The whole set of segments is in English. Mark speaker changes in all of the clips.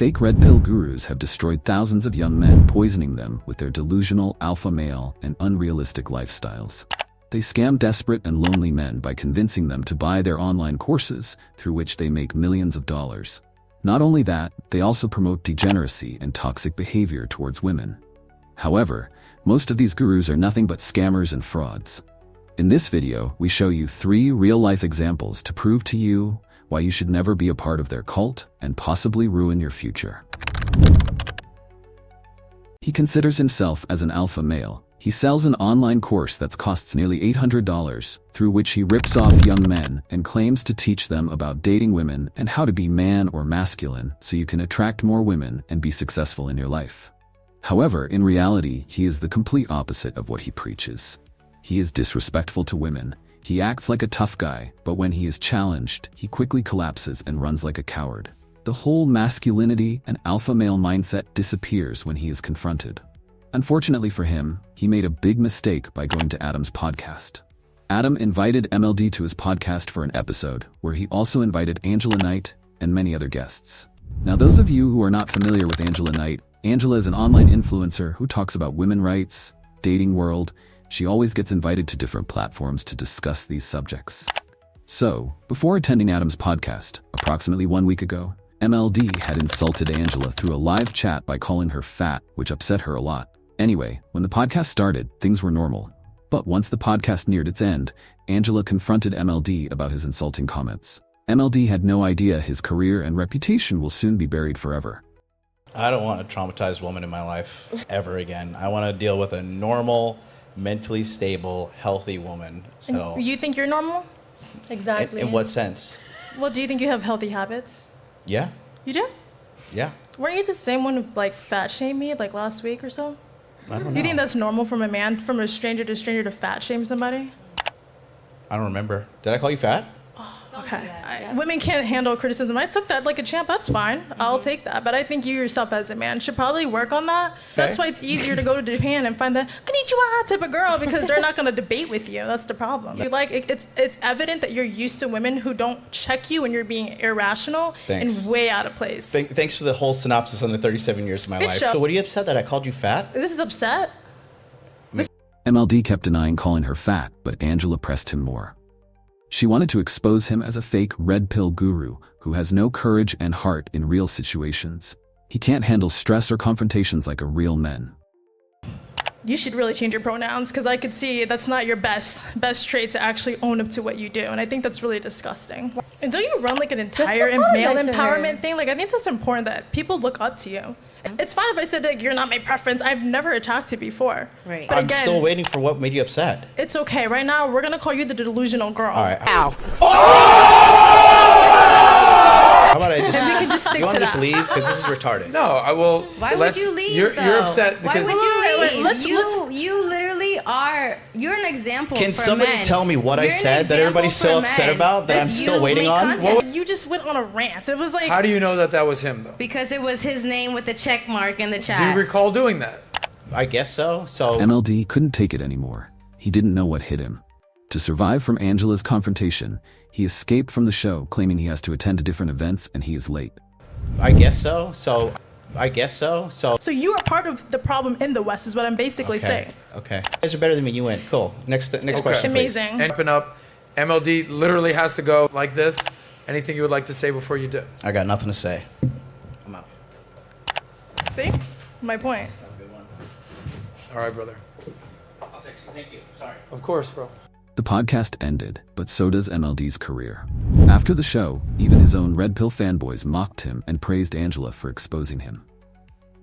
Speaker 1: Fake red pill gurus have destroyed thousands of young men, poisoning them with their delusional alpha male and unrealistic lifestyles. They scam desperate and lonely men by convincing them to buy their online courses, through which they make millions of dollars. Not only that, they also promote degeneracy and toxic behavior towards women. However, most of these gurus are nothing but scammers and frauds. In this video, we show you 3 real-life examples to prove to you why you should never be a part of their cult and possibly ruin your future. He considers himself as an alpha male. He sells an online course that costs nearly $800, through which he rips off young men and claims to teach them about dating women and how to be man or masculine so you can attract more women and be successful in your life. However, in reality, he is the complete opposite of what he preaches. He is disrespectful to women. He acts like a tough guy, but when he is challenged, he quickly collapses and runs like a coward. The whole masculinity and alpha male mindset disappears when he is confronted. Unfortunately for him, he made a big mistake by going to Adam's podcast. Adam invited MLD to his podcast for an episode, where he also invited Angela Knight and many other guests. Now, those of you who are not familiar with Angela Knight, Angela is an online influencer who talks about women's rights, dating world. She always gets invited to different platforms to discuss these subjects. So, before attending Adam's podcast, approximately 1 week ago, MLD had insulted Angela through a live chat by calling her fat, which upset her a lot. Anyway, when the podcast started, things were normal. But once the podcast neared its end, Angela confronted MLD about his insulting comments. MLD had no idea his career and reputation will soon be buried forever.
Speaker 2: I don't want a traumatized woman in my life ever again. I want to deal with a normal, mentally stable, healthy woman. So,
Speaker 3: and you think you're normal? Exactly.
Speaker 2: In what sense?
Speaker 3: Well, do you think you have healthy habits?
Speaker 2: Yeah.
Speaker 3: You do?
Speaker 2: Yeah.
Speaker 3: Weren't you the same one who fat shamed me last week or so?
Speaker 2: I don't know.
Speaker 3: You think that's normal from a stranger to fat shame somebody?
Speaker 2: I don't remember. Did I call you fat?
Speaker 3: Okay. Women can't handle criticism. I took that like a champ. That's fine. I'll take that. But I think you yourself as a man should probably work on that. Okay. That's why it's easier to go to Japan and find the konnichiwa type of girl, because they're not going to debate with you. That's the problem. It's evident that you're used to women who don't check you when you're being irrational and way out of place.
Speaker 2: Thanks for the whole synopsis on the 37 years of my life. So what are you upset that I called you fat?
Speaker 3: This is upset.
Speaker 1: MLD kept denying calling her fat, but Angela pressed him more. She wanted to expose him as a fake red pill guru who has no courage and heart in real situations. He can't handle stress or confrontations like a real man.
Speaker 3: You should really change your pronouns, because I could see that's not your best trait to actually own up to what you do, and I think that's really disgusting. And don't you run an entire male empowerment thing? I think that's important that people look up to you. It's fine if I said you're not my preference. I've never attacked you before.
Speaker 2: Right. But again, I'm still waiting for what made you upset.
Speaker 3: It's okay. Right now, we're gonna call you the delusional girl.
Speaker 2: All right.
Speaker 3: Ow.
Speaker 2: How about I just?
Speaker 3: And we can just stick
Speaker 2: you want
Speaker 3: to
Speaker 2: to just leave because this is retarded.
Speaker 4: No, I will.
Speaker 5: Why would you leave?
Speaker 4: You're upset because.
Speaker 5: Why would you leave? You literally are. You're an example.
Speaker 2: Can somebody tell me what I said that everybody's so upset about that I'm still waiting on?
Speaker 3: Well, you just went on a rant. It was like.
Speaker 4: How do you know that was him though?
Speaker 5: Because it was his name with the check mark in the chat.
Speaker 4: Do you recall doing that?
Speaker 2: I guess so.
Speaker 1: MLD couldn't take it anymore. He didn't know what hit him. To survive from Angela's confrontation, he escaped from the show, claiming he has to attend to different events and he is late.
Speaker 2: I guess so. So
Speaker 3: you are part of the problem in the West, is what I'm basically saying.
Speaker 2: Okay. You guys are better than me. You win. Cool. Next question,
Speaker 3: amazing.
Speaker 2: Please.
Speaker 4: And up, MLD literally has to go like this. Anything you would like to say before you do?
Speaker 2: I got nothing to say. I'm out.
Speaker 3: See? My point.
Speaker 4: All right, brother.
Speaker 2: I'll text you. Thank you. Sorry.
Speaker 4: Of course, bro.
Speaker 1: The podcast ended, but so does MLD's career. After the show, even his own Red Pill fanboys mocked him and praised Angela for exposing him.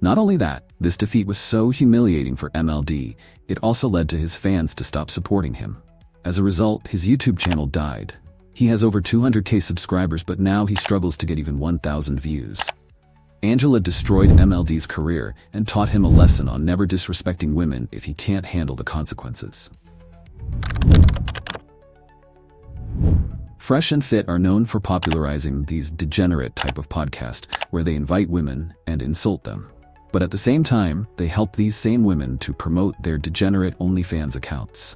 Speaker 1: Not only that, this defeat was so humiliating for MLD, it also led to his fans to stop supporting him. As a result, his YouTube channel died. He has over 200k subscribers, but now he struggles to get even 1,000 views. Angela destroyed MLD's career and taught him a lesson on never disrespecting women if he can't handle the consequences. Fresh&Fit are known for popularizing these degenerate type of podcast where they invite women and insult them. But at the same time, they help these same women to promote their degenerate OnlyFans accounts.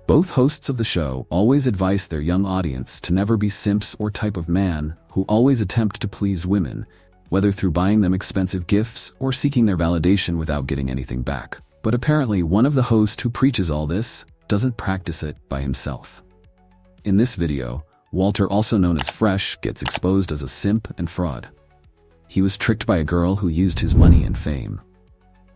Speaker 1: Both hosts of the show always advise their young audience to never be simps or type of man who always attempt to please women, whether through buying them expensive gifts or seeking their validation without getting anything back. But apparently one of the hosts who preaches all this doesn't practice it by himself. In this video, Walter, also known as Fresh, gets exposed as a simp and fraud. He was tricked by a girl who used his money and fame.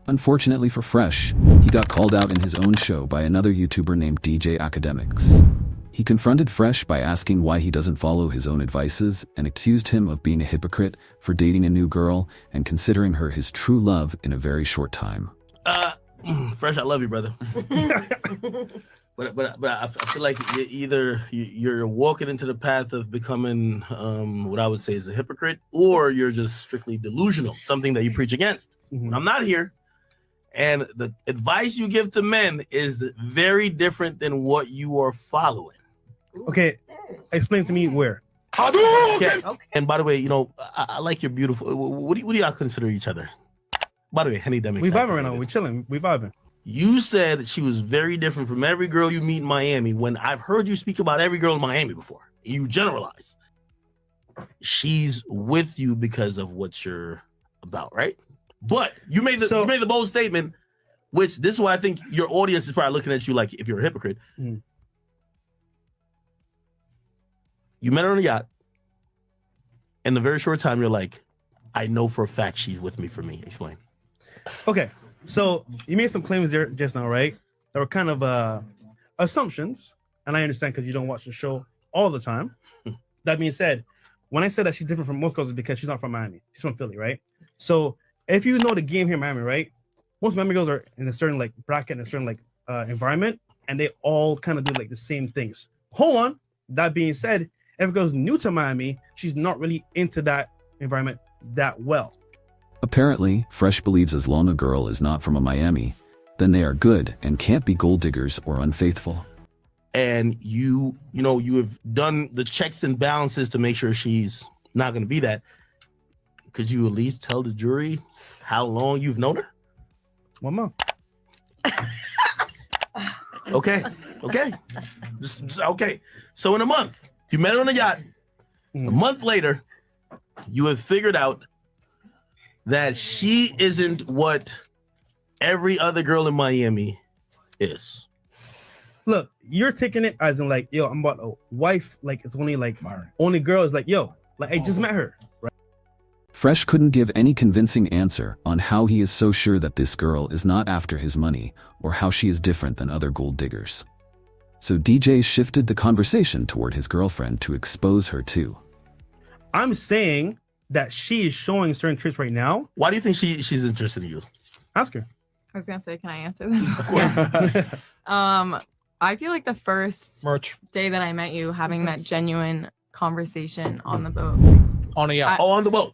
Speaker 1: Unfortunately for Fresh, he got called out in his own show by another YouTuber named DJ AKADEMIKS. He confronted Fresh by asking why he doesn't follow his own advices and accused him of being a hypocrite for dating a new girl and considering her his true love in a very short time.
Speaker 6: Fresh, I love you, brother. but I feel like you're walking into the path of becoming what I would say is a hypocrite, or you're just strictly delusional, something that you preach against. I'm not here. And the advice you give to men is very different than what you are following.
Speaker 7: Okay, explain to me where.
Speaker 6: Okay. And by the way, I like your beautiful. What do y'all consider each other? By the way, Henny Demics.
Speaker 7: We vibing right now. We chilling. We vibing.
Speaker 6: You said she was very different from every girl you meet in Miami. When I've heard you speak about every girl in Miami before, you generalize. She's with you because of what you're about, right? But you made the bold statement, which this is why I think your audience is probably looking at you like if you're a hypocrite. You met her on a yacht. In a very short time, you're like, I know for a fact she's with me for me. Explain.
Speaker 7: Okay, so you made some claims there just now, right? That were kind of assumptions, and I understand because you don't watch the show all the time. That being said, when I said that she's different from most girls, it's because she's not from Miami. She's from Philly, right? So if you know the game here in Miami, right? Most Miami girls are in a certain like bracket, in a certain like environment, and they all kind of do like the same things. Hold on. That being said, if a girl's new to Miami, she's not really into that environment that well.
Speaker 1: Apparently, Fresh believes as long a girl is not from a Miami, then they are good and can't be gold diggers or unfaithful.
Speaker 6: And you have done the checks and balances to make sure she's not going to be that. Could you at least tell the jury how long you've known her?
Speaker 7: 1 month.
Speaker 6: Okay. Just okay. So in a month, you met her on a yacht. A month later, you have figured out that she isn't what every other girl in Miami is.
Speaker 7: Look, you're taking it as in like, yo, I'm about a wife. Like it's only like
Speaker 2: Myron.
Speaker 7: only girl is like, yo, like I just met her. Right?
Speaker 1: Fresh couldn't give any convincing answer on how he is so sure that this girl is not after his money or how she is different than other gold diggers. So DJ shifted the conversation toward his girlfriend to expose her too.
Speaker 7: I'm saying that she is showing certain traits right now.
Speaker 6: Why do you think she's interested in you?
Speaker 7: Ask her.
Speaker 8: I was gonna say, can I answer this? Yeah. I feel like the first day that I met you, having that genuine conversation on the boat.
Speaker 4: On a yacht.
Speaker 6: On the boat.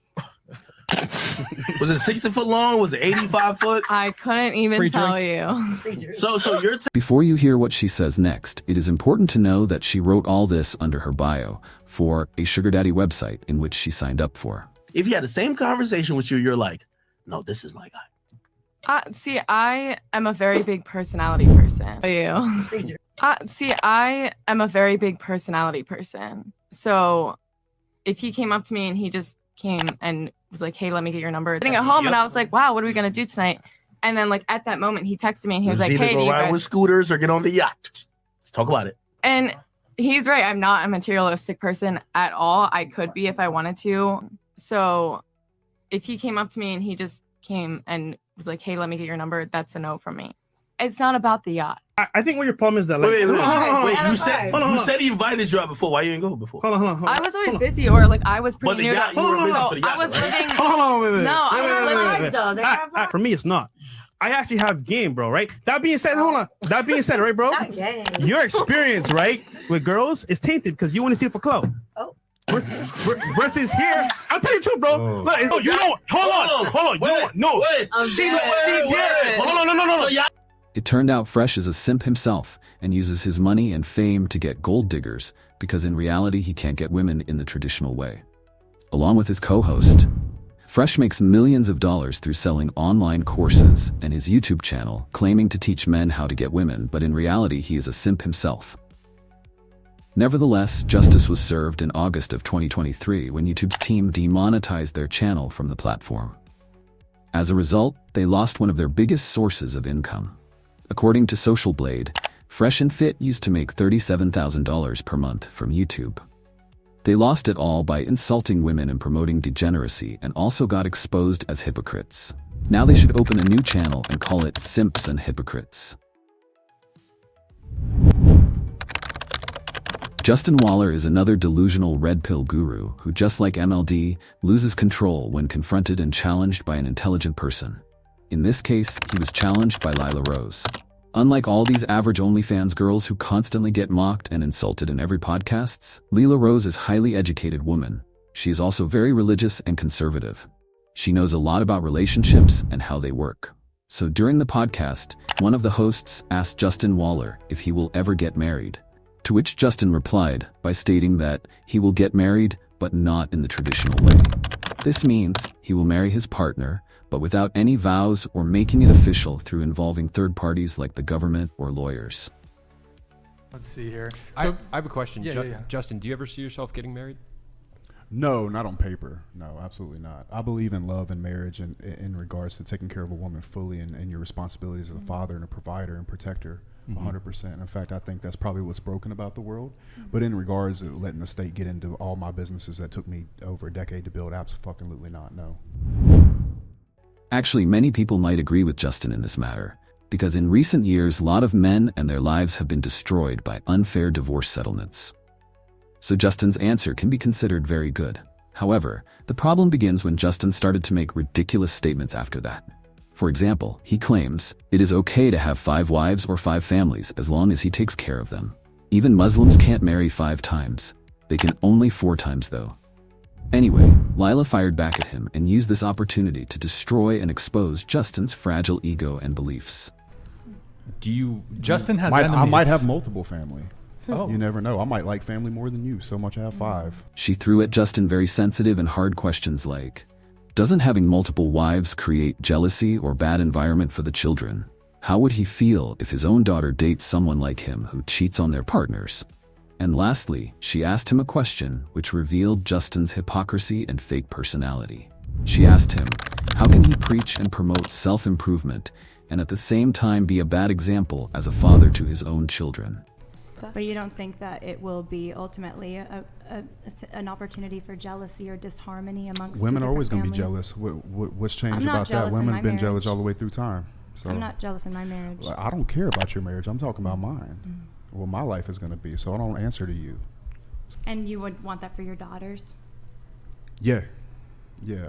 Speaker 6: Was it 60 foot long? Was it 85 foot?
Speaker 8: I couldn't even tell you.
Speaker 6: So you're
Speaker 1: Before you hear what she says next, it is important to know that she wrote all this under her bio for a sugar daddy website in which she signed up for.
Speaker 6: If he had the same conversation with you, you're like, no, this is my guy.
Speaker 8: See, I am a very big personality person. See, I am a very big personality person. So if he came up to me and he just came and was like, hey, let me get your number. Sitting at home, and I was like, wow, what are we going to do tonight? And then like at that moment, he texted me and he was like, hey,
Speaker 6: go ride with scooters or get on the yacht. Let's talk about it.
Speaker 8: And he's right. I'm not a materialistic person at all. I could be if I wanted to. So if he came up to me and he just came and was like, hey, let me get your number, that's a no from me. It's not about the yacht.
Speaker 7: I think what your problem is that like,
Speaker 6: wait, you said he invited you out before. Why you didn't go before?
Speaker 7: Hold on.
Speaker 8: I was always busy, or like I was pretty new.
Speaker 6: I
Speaker 8: was living.
Speaker 7: For me, it's not. I actually have game, bro, right? That being said, hold on. That being said, right, bro? Your experience, right, with girls is tainted because you want to see it for clout. Oh. Versus here, I'll tell you the truth, bro. Look, hold on. She's here. Hold on, no.
Speaker 1: It turned out Fresh is a simp himself and uses his money and fame to get gold diggers because in reality he can't get women in the traditional way. Along with his co-host, Fresh makes millions of dollars through selling online courses and his YouTube channel claiming to teach men how to get women, but in reality he is a simp himself. Nevertheless, justice was served in August of 2023 when YouTube's team demonetized their channel from the platform. As a result, they lost one of their biggest sources of income. According to Social Blade, Fresh&Fit used to make $37,000 per month from YouTube. They lost it all by insulting women and promoting degeneracy, and also got exposed as hypocrites. Now they should open a new channel and call it Simps and Hypocrites. Jwaller is another delusional red pill guru who, just like MLD, loses control when confronted and challenged by an intelligent person. In this case, he was challenged by Lila Rose. Unlike all these average OnlyFans girls who constantly get mocked and insulted in every podcasts, Lila Rose is a highly educated woman. She is also very religious and conservative. She knows a lot about relationships and how they work. So during the podcast, one of the hosts asked Jwaller if he will ever get married. To which Justin replied by stating that he will get married, but not in the traditional way. This means he will marry his partner, but without any vows or making it official through involving third parties like the government or lawyers.
Speaker 4: Let's see here.
Speaker 9: So, I have a question.
Speaker 4: Yeah.
Speaker 9: Justin, do you ever see yourself getting married?
Speaker 10: No, not on paper. No, absolutely not. I believe in love and marriage and in regards to taking care of a woman fully and your responsibilities as a father and a provider and protector. 100%. In fact, I think that's probably what's broken about the world. But in regards to letting the state get into all my businesses that took me over a decade to build, absolutely not, no.
Speaker 1: Actually, many people might agree with Justin in this matter, because in recent years, a lot of men and their lives have been destroyed by unfair divorce settlements. So Justin's answer can be considered very good. However, the problem begins when Justin started to make ridiculous statements after that. For example, he claims it is okay to have 5 wives or 5 families as long as he takes care of them. Even Muslims can't marry 5 times. They can only 4 times though. Anyway, Lila fired back at him and used this opportunity to destroy and expose Justin's fragile ego and beliefs.
Speaker 11: Justin has enemies.
Speaker 10: I might have multiple family.
Speaker 11: Oh.
Speaker 10: You never know. I might like family more than you, so much I have 5.
Speaker 1: She threw at Justin very sensitive and hard questions like, doesn't having multiple wives create jealousy or bad environment for the children? How would he feel if his own daughter dates someone like him who cheats on their partners? And lastly, she asked him a question which revealed Justin's hypocrisy and fake personality. She asked him, how can he preach and promote self-improvement and at the same time be a bad example as a father to his own children?
Speaker 12: But you don't think that it will be ultimately an opportunity for jealousy or disharmony amongst
Speaker 10: women? Are always going to be
Speaker 12: families?
Speaker 10: jealous. What's changed about that? Women have been jealous all the way through time. So
Speaker 12: I'm not jealous in my marriage.
Speaker 10: I don't care about your marriage. I'm talking about mine. What my life is going to be. So I don't answer to you.
Speaker 12: And you would want that for your daughters?
Speaker 10: Yeah.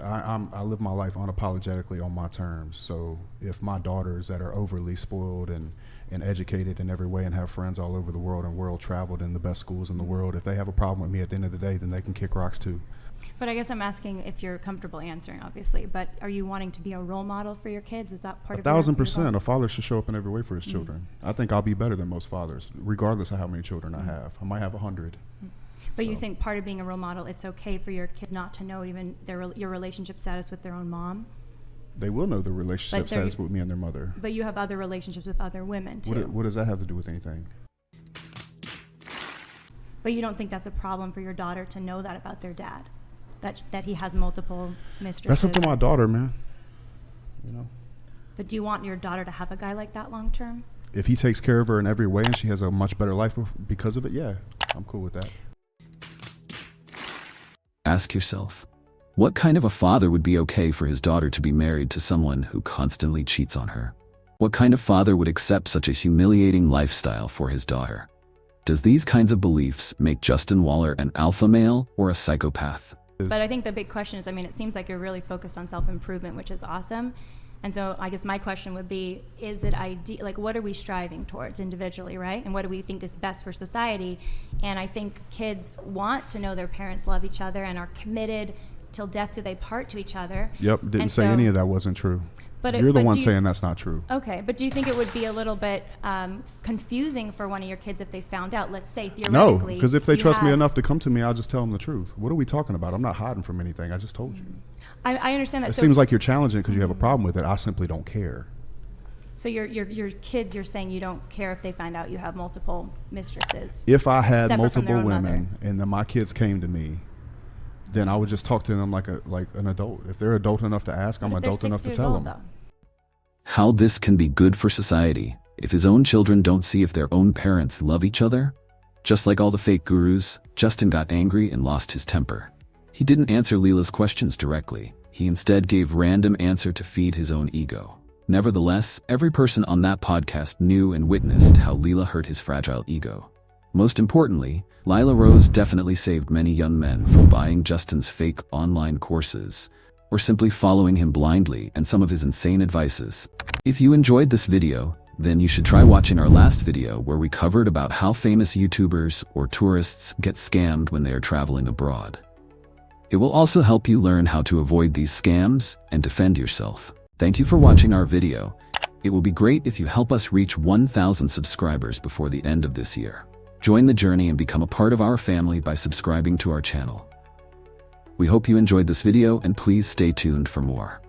Speaker 10: I live my life unapologetically on my terms. So if my daughters that are overly spoiled and educated in every way and have friends all over the world and world traveled in the best schools in the world, if they have a problem with me at the end of the day, then they can kick rocks too.
Speaker 12: But I guess I'm asking if you're comfortable answering, obviously, but are you wanting to be a role model for your kids? Is that part of
Speaker 10: 1,000%. A father should show up in every way for his children. I think I'll be better than most fathers, regardless of how many children I have. I might have 100.
Speaker 12: But you think part of being a role model, it's okay for your kids not to know even your relationship status with their own mom?
Speaker 10: They will know the relationship status with me and their mother.
Speaker 12: But you have other relationships with other women too.
Speaker 10: What does that have to do with anything?
Speaker 12: But you don't think that's a problem for your daughter to know that about their dad? That he has multiple mistresses?
Speaker 10: That's up to my daughter, man. You know.
Speaker 12: But do you want your daughter to have a guy like that long term?
Speaker 10: If he takes care of her in every way and she has a much better life because of it, yeah, I'm cool with that.
Speaker 1: Ask yourself, what kind of a father would be okay for his daughter to be married to someone who constantly cheats on her? What kind of father would accept such a humiliating lifestyle for his daughter? Does these kinds of beliefs make Jwaller an alpha male or a psychopath?
Speaker 12: But I think the big question is, it seems like you're really focused on self-improvement, which is awesome. And so I guess my question would be, is it ideal? Like, what are we striving towards individually, right? And what do we think is best for society? And I think kids want to know their parents love each other and are committed till death do they part to each other.
Speaker 10: Yep, didn't say any of that wasn't true.
Speaker 12: But
Speaker 10: You're the one saying that's not true.
Speaker 12: Okay, but do you think it would be a little bit confusing for one of your kids if they found out, let's say theoretically?
Speaker 10: No, because if they trust me enough to come to me, I'll just tell them the truth. What are we talking about? I'm not hiding from anything. I just told you.
Speaker 12: I understand that.
Speaker 10: It seems like you're challenging because you have a problem with it. I simply don't care.
Speaker 12: So your kids, you're saying you don't care if they find out you have multiple mistresses?
Speaker 10: If I had
Speaker 12: separate from their
Speaker 10: multiple
Speaker 12: own
Speaker 10: women
Speaker 12: mother.
Speaker 10: and then my kids came to me, then I would just talk to them like an adult. If they're adult enough to ask, I'm
Speaker 12: But if they're
Speaker 10: adult
Speaker 12: 6
Speaker 10: enough to
Speaker 12: years
Speaker 10: tell
Speaker 12: old,
Speaker 10: them.
Speaker 12: though?
Speaker 1: How this can be good for society if his own children don't see if their own parents love each other? Just like all the fake gurus, Justin got angry and lost his temper. He didn't answer Lila's questions directly. He instead gave random answer to feed his own ego. Nevertheless, every person on that podcast knew and witnessed how Lila hurt his fragile ego. Most importantly, Lila Rose definitely saved many young men from buying Justin's fake online courses or simply following him blindly and some of his insane advices. If you enjoyed this video, then you should try watching our last video where we covered about how famous YouTubers or tourists get scammed when they are traveling abroad. It will also help you learn how to avoid these scams and defend yourself. Thank you for watching our video. It will be great if you help us reach 1,000 subscribers before the end of this year. Join the journey and become a part of our family by subscribing to our channel. We hope you enjoyed this video and please stay tuned for more.